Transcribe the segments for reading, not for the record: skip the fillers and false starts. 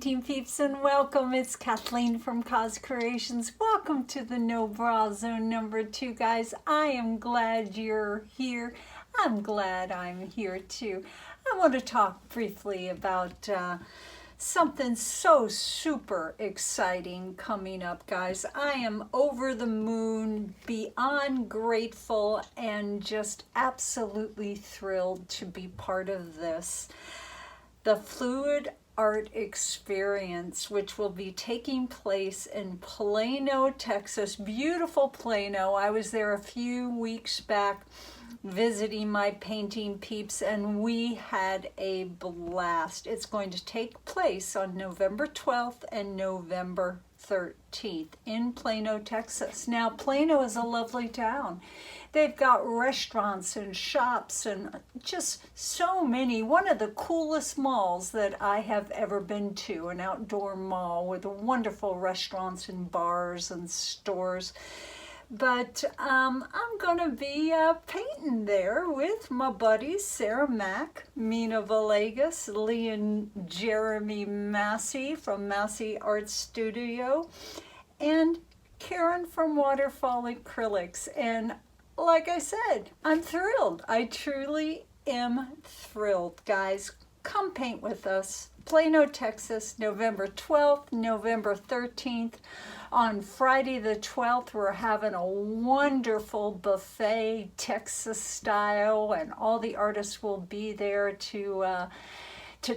painting peeps, and welcome. It's Kathleen from COZ Creations. Welcome to the No Bra Zone number 2, guys. I am glad you're here. I'm glad I'm here too. I want to talk briefly about something so super exciting coming up, guys. I am over the moon, beyond grateful, and just absolutely thrilled to be part of this. The Fluid Art Experience, which will be taking place in Plano, Texas. Beautiful Plano. I was there a few weeks back visiting my painting peeps, and we had a blast. It's going to take place on November 12th and November 13th in Plano, Texas. Now, Plano is a lovely town. They've got restaurants and shops and just so many. One of the coolest malls that I have ever been to, an outdoor mall with wonderful restaurants and bars and stores. But I'm going to be painting there with my buddies Sarah Mack, Mina Villegas, Lee and Jeremy Massey from Massey Art Studio, and Karen from Waterfall Acrylics. And like I said, I'm thrilled. I truly am thrilled, guys. Come paint with us. Plano, Texas, November 12th, November 13th. On Friday the 12th, we're having a wonderful buffet, Texas style, and all the artists will be there to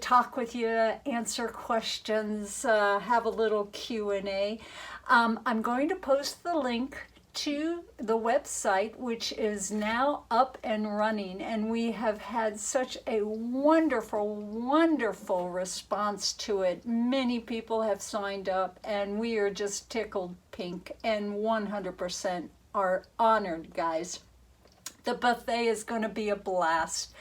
talk with you, answer questions, have a little Q&A. I'm going to post the link to the website, which is now up and running, and we have had such a wonderful response to it. Many people have signed up, and we are just tickled pink and 100% are honored, guys. The buffet is going to be a blast.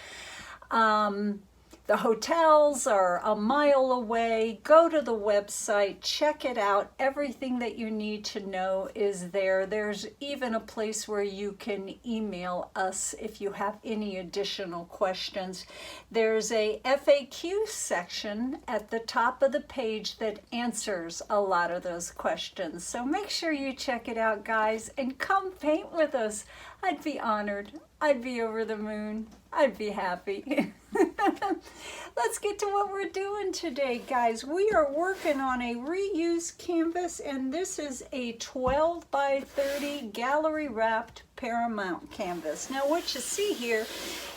The hotels are a mile away. Go to the website, check it out. Everything that you need to know is there. There's even a place where you can email us if you have any additional questions. There's a FAQ section at the top of the page that answers a lot of those questions. So make sure you check it out, guys, and come paint with us. I'd be honored. I'd be over the moon. I'd be happy. Let's get to what we're doing today, guys. We are working on a reused canvas, and this is a 12 by 30 gallery wrapped Paramount canvas. Now, what you see here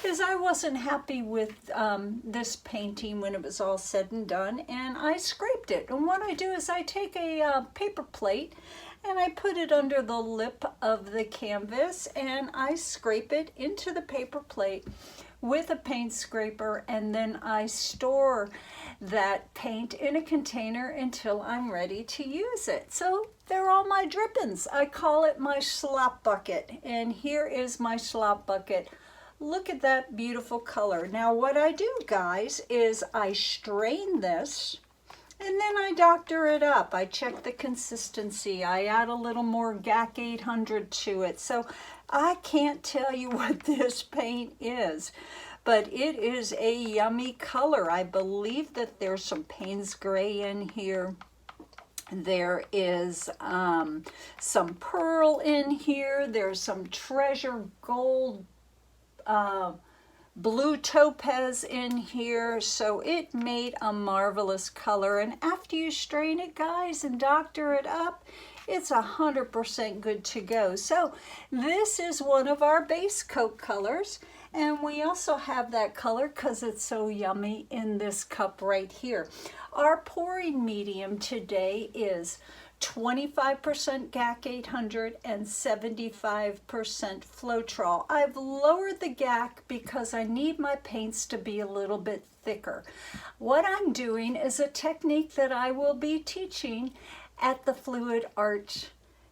is I wasn't happy with this painting when it was all said and done, and I scraped it. And what I do is I take a paper plate and I put it under the lip of the canvas, and I scrape it into the paper plate with a paint scraper, and then I store that paint in a container until I'm ready to use it. So they're all my drippings. I call it my slop bucket, and here is my slop bucket. Look at that beautiful color. Now what I do, guys, is I strain this, and then I doctor it up. I check the consistency. I add a little more GAC 800 to it. So I can't tell you what this paint is, but it is a yummy color. I believe that there's some Payne's gray in here. There is some pearl in here. There's some treasure gold, blue topaz in here, so it made a marvelous color. And after you strain it, guys, and doctor it up, it's 100% good to go. So this is one of our base coat colors, and we also have that color because it's so yummy in this cup right here. Our pouring medium today is 25% GAC 800 and 75% Floetrol. I've lowered the GAC because I need my paints to be a little bit thicker. What I'm doing is a technique that I will be teaching at the Fluid Art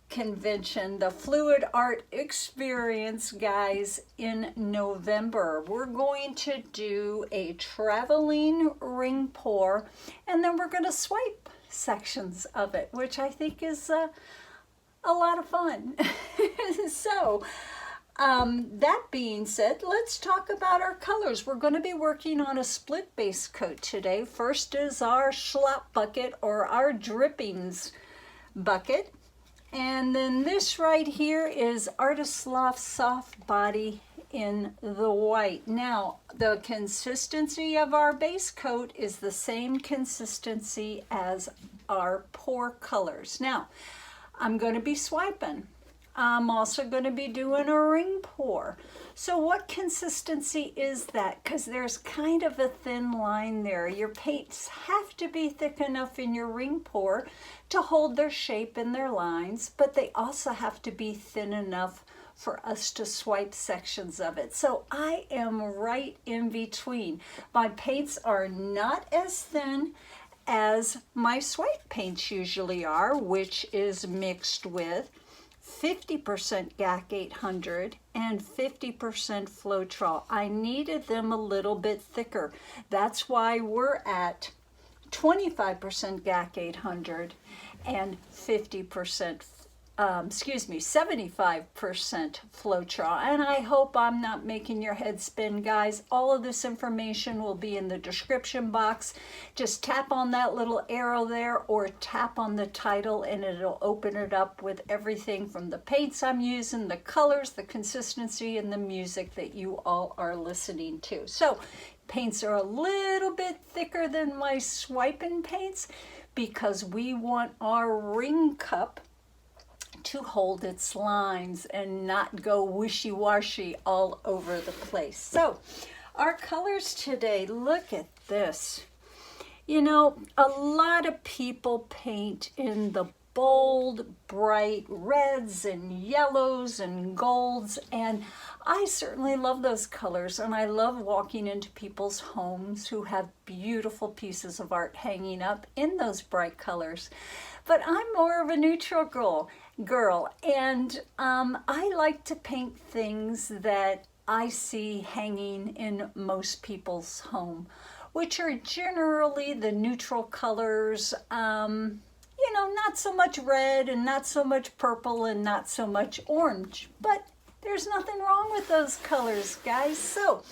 Convention, the Fluid Art Experience, guys, in November. We're going to do a traveling ring pour, and then we're going to swipe sections of it, which I think is a lot of fun. So that being said, let's talk about our colors. We're going to be working on a split base coat today. First is our Slop bucket, or our drippings bucket. And then this right here is Artist Loft Soft Body in the white. Now, the consistency of our base coat is the same consistency as our pour colors. Now, I'm going to be swiping. I'm also going to be doing a ring pour. So what consistency is that? Because there's kind of a thin line there. Your paints have to be thick enough in your ring pour to hold their shape and their lines, but they also have to be thin enough for us to swipe sections of it. So I am right in between. My paints are not as thin as my swipe paints usually are, which is mixed with 50% GAC 800 and 50% Floetrol. I needed them a little bit thicker. That's why we're at 25% GAC 800 and 75% Floetrol. And I hope I'm not making your head spin, guys. All of this information will be in the description box. Just tap on that little arrow there, or tap on the title, and it'll open it up with everything from the paints I'm using, the colors, the consistency, and the music that you all are listening to. So paints are a little bit thicker than my swiping paints because we want our ring cup to hold its lines and not go wishy-washy all over the place. So our colors today, look at this. You know, a lot of people paint in the bold, bright reds and yellows and golds, and I certainly love those colors, and I love walking into people's homes who have beautiful pieces of art hanging up in those bright colors. But I'm more of a neutral girl, and I like to paint things that I see hanging in most people's home, which are generally the neutral colors. You know, not so much red and not so much purple and not so much orange, but there's nothing wrong with those colors, guys. So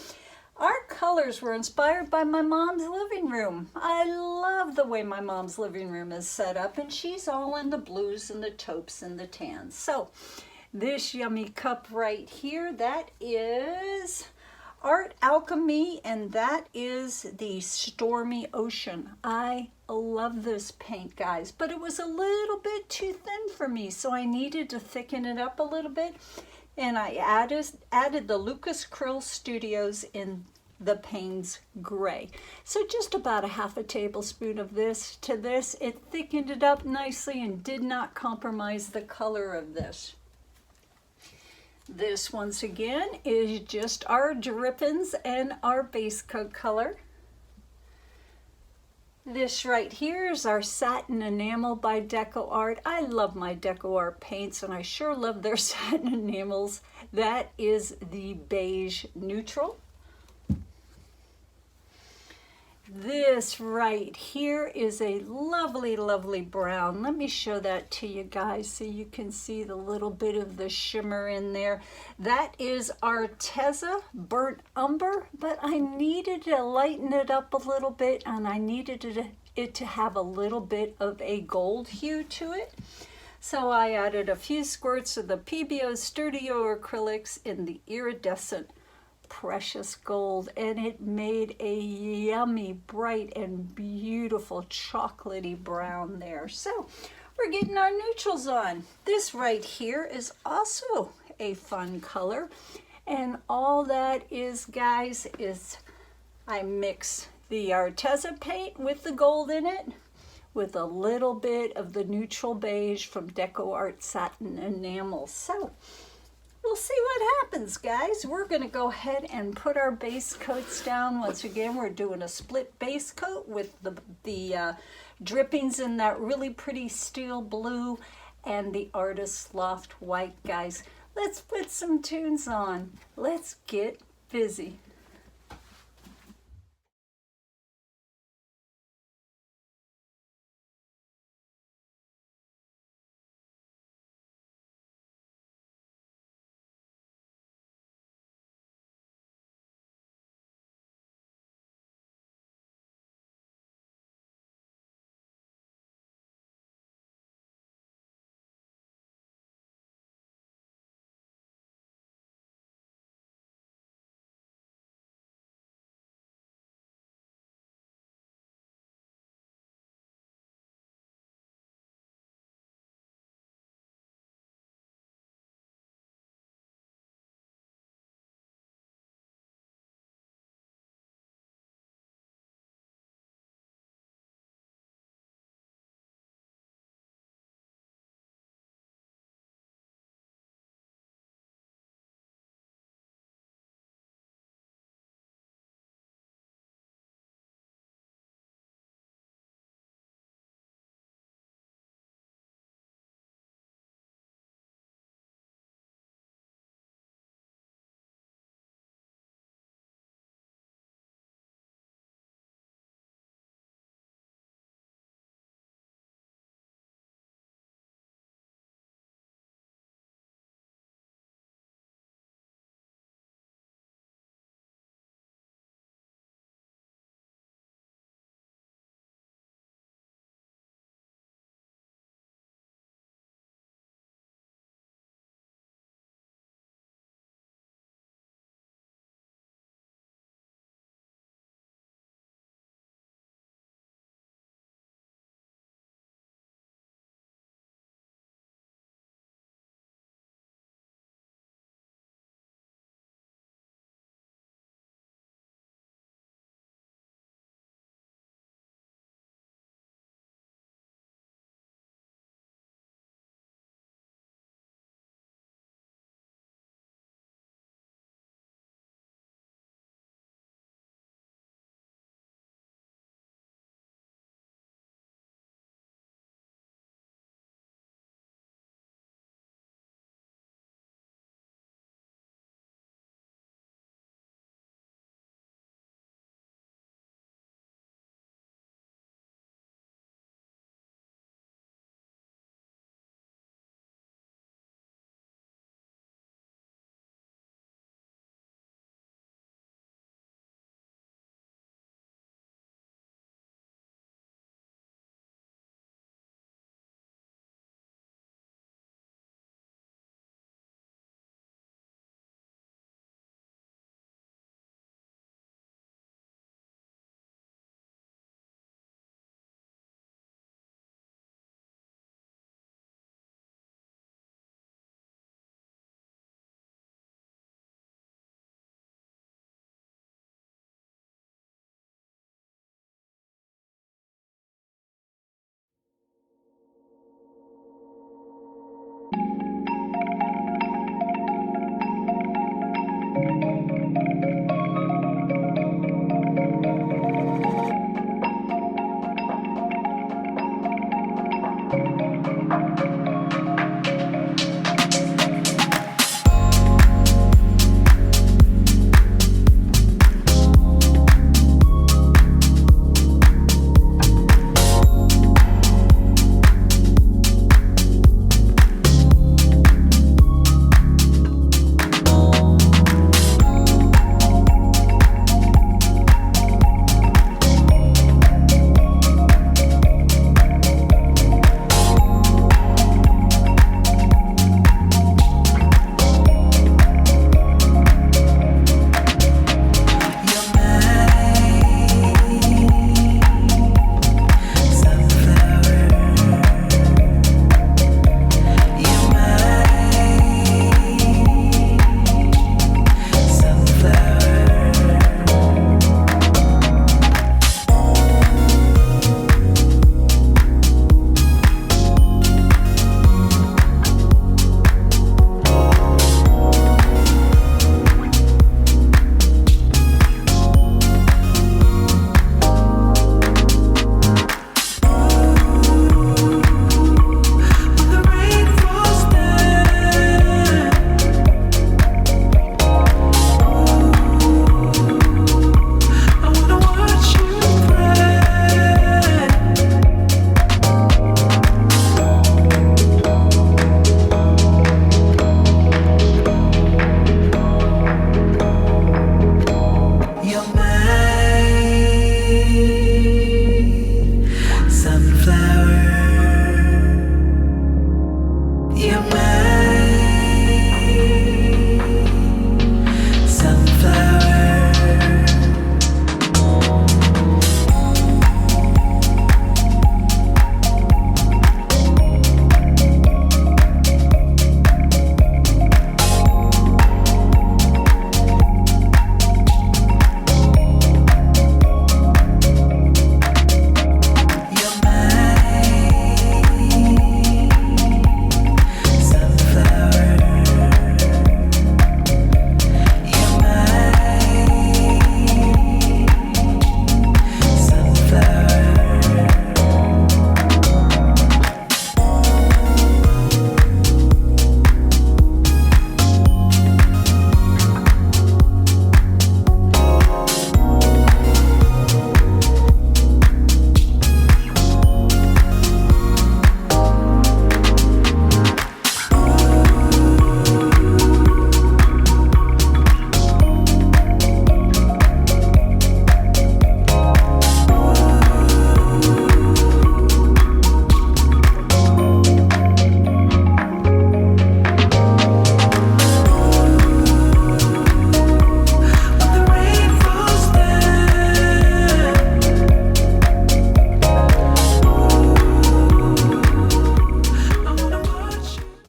our colors were inspired by my mom's living room. I love the way my mom's living room is set up, and she's all in the blues and the taupes and the tans. So this yummy cup right here, that is Art Alchemy, and that is the Stormy Ocean. I love this paint, guys, but it was a little bit too thin for me, so I needed to thicken it up a little bit, and I added the Lukas Krill Studios in the Payne's gray. So just about a half a tablespoon of this to this. It thickened it up nicely and did not compromise the color of this. This, once again, is just our drippings and our base coat color. This right here is our Satin Enamel by DecoArt. I love my DecoArt paints, and I sure love their satin enamels. That is the Beige Neutral. This right here is a lovely, lovely brown. Let me show that to you guys so you can see the little bit of the shimmer in there. That is Arteza Burnt Umber, but I needed to lighten it up a little bit, and I needed it to have a little bit of a gold hue to it. So I added a few squirts of the Pebeo Studio Acrylics in the iridescent precious gold, and it made a yummy, bright, and beautiful chocolatey brown there. So we're getting our neutrals on. This right here is also a fun color, and all that is, guys, is I mix the Arteza paint with the gold in it with a little bit of the neutral beige from DecoArt Satin Enamel. So we'll see what happens, guys. We're going to go ahead and put our base coats down. Once again, we're doing a split base coat with the drippings in that really pretty steel blue and the Artist Loft white, guys. Let's put some tunes on. Let's get busy.